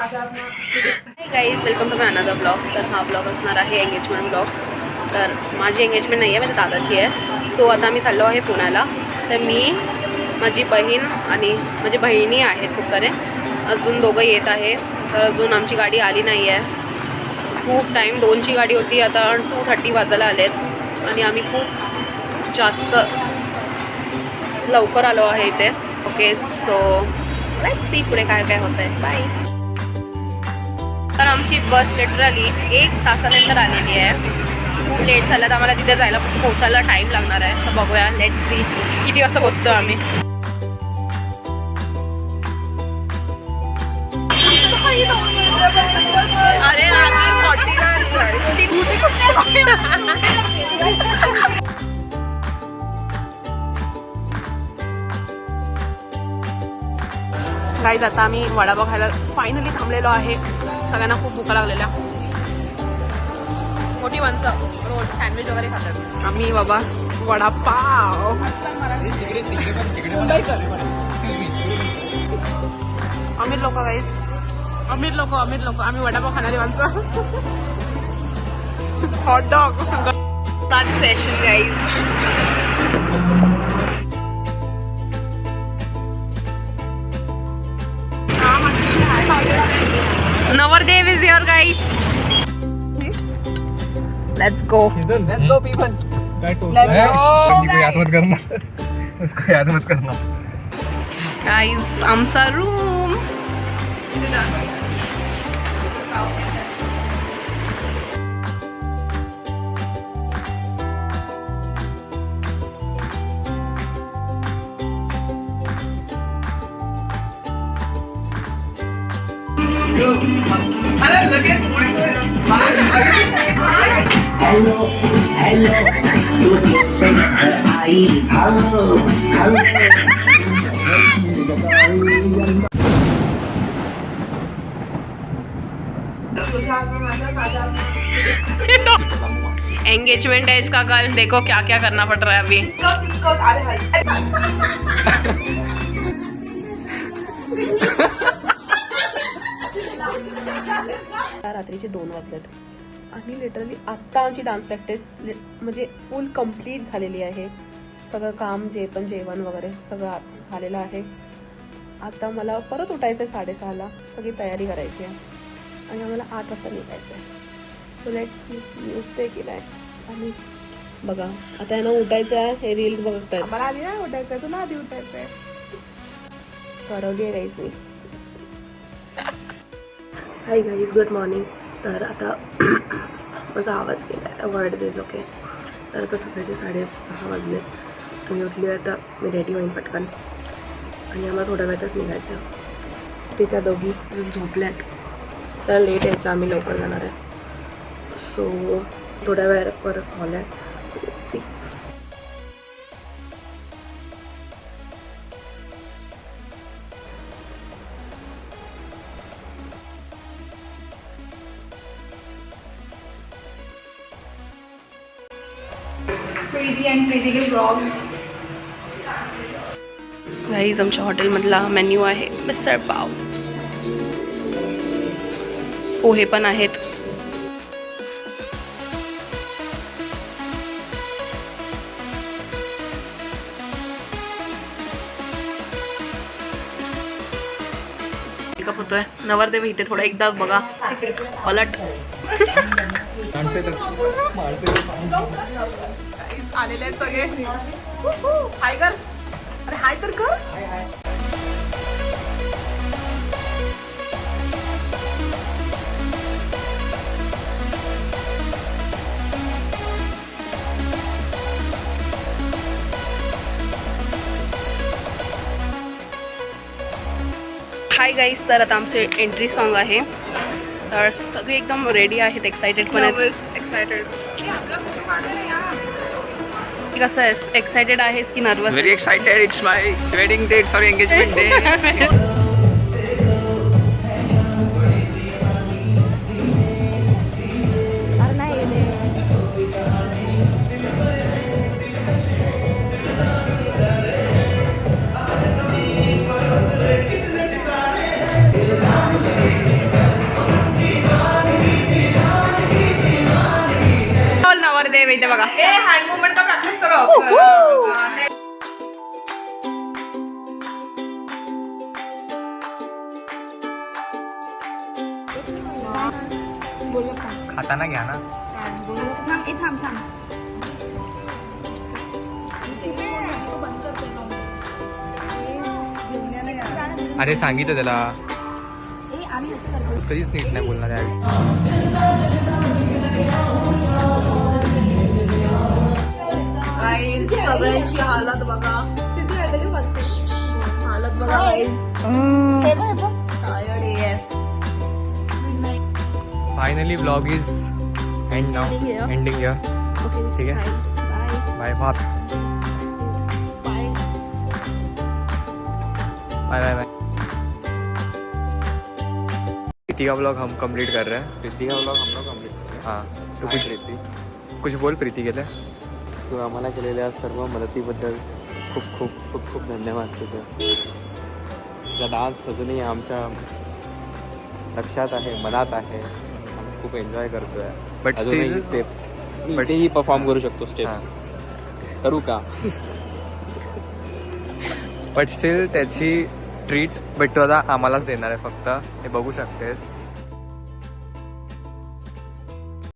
Guys, welcome to my another blog. तर हा blog असणार आहे एंगेजमेंट ब्लॉग. तर माझी एंगेजमेंट नाही आहे, माझ्या दादाची आहे. सो आता मी चाललो आहे पुण्याला. तर मी, माझी बहीण आणि माझी बहिणी आहेत खूप सारे, अजून दोघं येत आहे. तर अजून आमची गाडी आली नाही आहे. खूप टाईम, 2ची गाडी होती, आता 2:30 वाजायला आलेत आणि आम्ही खूप जास्त लवकर आलो आहे इथे. ओके, सो लेट्स सी पुढे काय काय होतं आहे. बाय. तर आमची बस लिटरली 1 तासानंतर आलेली आहे. खूप लेट झाला, तर आम्हाला तिथे जायला पोहोचायला टाईम लागणार आहे. तर बघूया, लेट्स सी किती वाजता पोहोचतो आम्ही. अरे गाईज, आता आम्ही वडापाव खायला फायनली थांबलेलो आहे. सगळ्यांना खूप भूक लागलेल्या. मोठी माणसं रोड सँडविच वगैरे खातात. आम्ही बाबा वडापाव. अमीर लोक गाईज, अमीर लोक आम्ही वडापाव खाणारी माणसं. Hot dog session guys. Navardev is here, guys. Let's go. Let's go, people. Let's go. याद मत करना. उसको याद मत करना. Guys, आमचा room. Hello, hello, you say hi. Hello, hello. Engagement है इसका कल. देखो क्या क्या करना पड़ रहा है अभी. रात्रीचे 2 वाजलेत आणि लिटरली आत्ता आमची डान्स प्रॅक्टिस म्हणजे फुल कंप्लीट झालेली आहे. सगळं काम, जे पण जेवण वगैरे सगळं झालेलं आहे. आता मला परत उठायचं आहे 6:30ला. सगळी तयारी करायची आहे आणि आम्हाला 8 वाजता निघायचं आहे. सो लेट्स सी मी उठते की नाही. आणि बघा आता यांना उठायचं आहे. हे रील्स बघत आहेत. मला आधी नाही उठायचं आहे, तुला आधी उठायचं आहे. ठरवली आहे गाईज मी. Hi guys, good morning. तर आता माझा आवाज केला आहे, वर्ड देत. ओके, तर आता सकाळचे 6:30 वाजलेत आणि उठली. आता मी रेडी होईन पटकन आणि आम्हाला थोड्या वेळातच निघायचं. ते त्या दोघी झोपल्यात, तर लेट यायचं, आम्ही लवकर जाणार आहे. सो थोड्या वेळात परत हॉल आहे. सी Crazy and crazy के vlogs. गाईज, आमच्या हॉटेलमधला मेन्यू आहे मिसळ पाव. पोहे पण आहेत. मेकअप होतोय. नवरदेव इथे थोडा एकदा बघा पलट. आलेले आहेत सगळे. हाय कर. अरे हाय तर कर. हाय गाईज, तर आता आमचे एंट्री सॉन्ग आहे. तर सगळे एकदम रेडी आहेत, एक्सायटेड पण आहेत. एक्सायटेड कसं आहे, एक्सायटेड आहेस की nervous? Very excited. It's my wedding date. Sorry, engagement day. खाताना घ्या ना. अरे सांगितलं त्याला, कधीच नीट नाही बोलणार यावेळी. सगळ्यांची हालत बघा, हालत बघा finally blog is end now, ending here. ठीक आहे, bye bye bye bye bye. Preeti का ब्लॉग हम कंप्लीट कर रहे हैं. प्रीति का ब्लॉग हम लोग कंप्लीट कर रहे हैं. हाँ, तो हाय प्रीति, कुछ बोल प्रीति के लिए. तू आम्हाला केलेल्या सर्व मदतीबद्दल खूप खूप खूप खूप धन्यवाद तुझं. तुझा डान्स अजूनही आमच्या लक्षात आहे, मनात आहे. आम्ही खूप एन्जॉय करतोय. But अजूनही still- स्टेप्स but- इथेही परफॉर्म करू शकतो स्टेप्स. करू का? बट स्टील त्याची ट्रीट बिट्टू आता आम्हालाच देणार आहे फक्त, हे बघू शकतेस.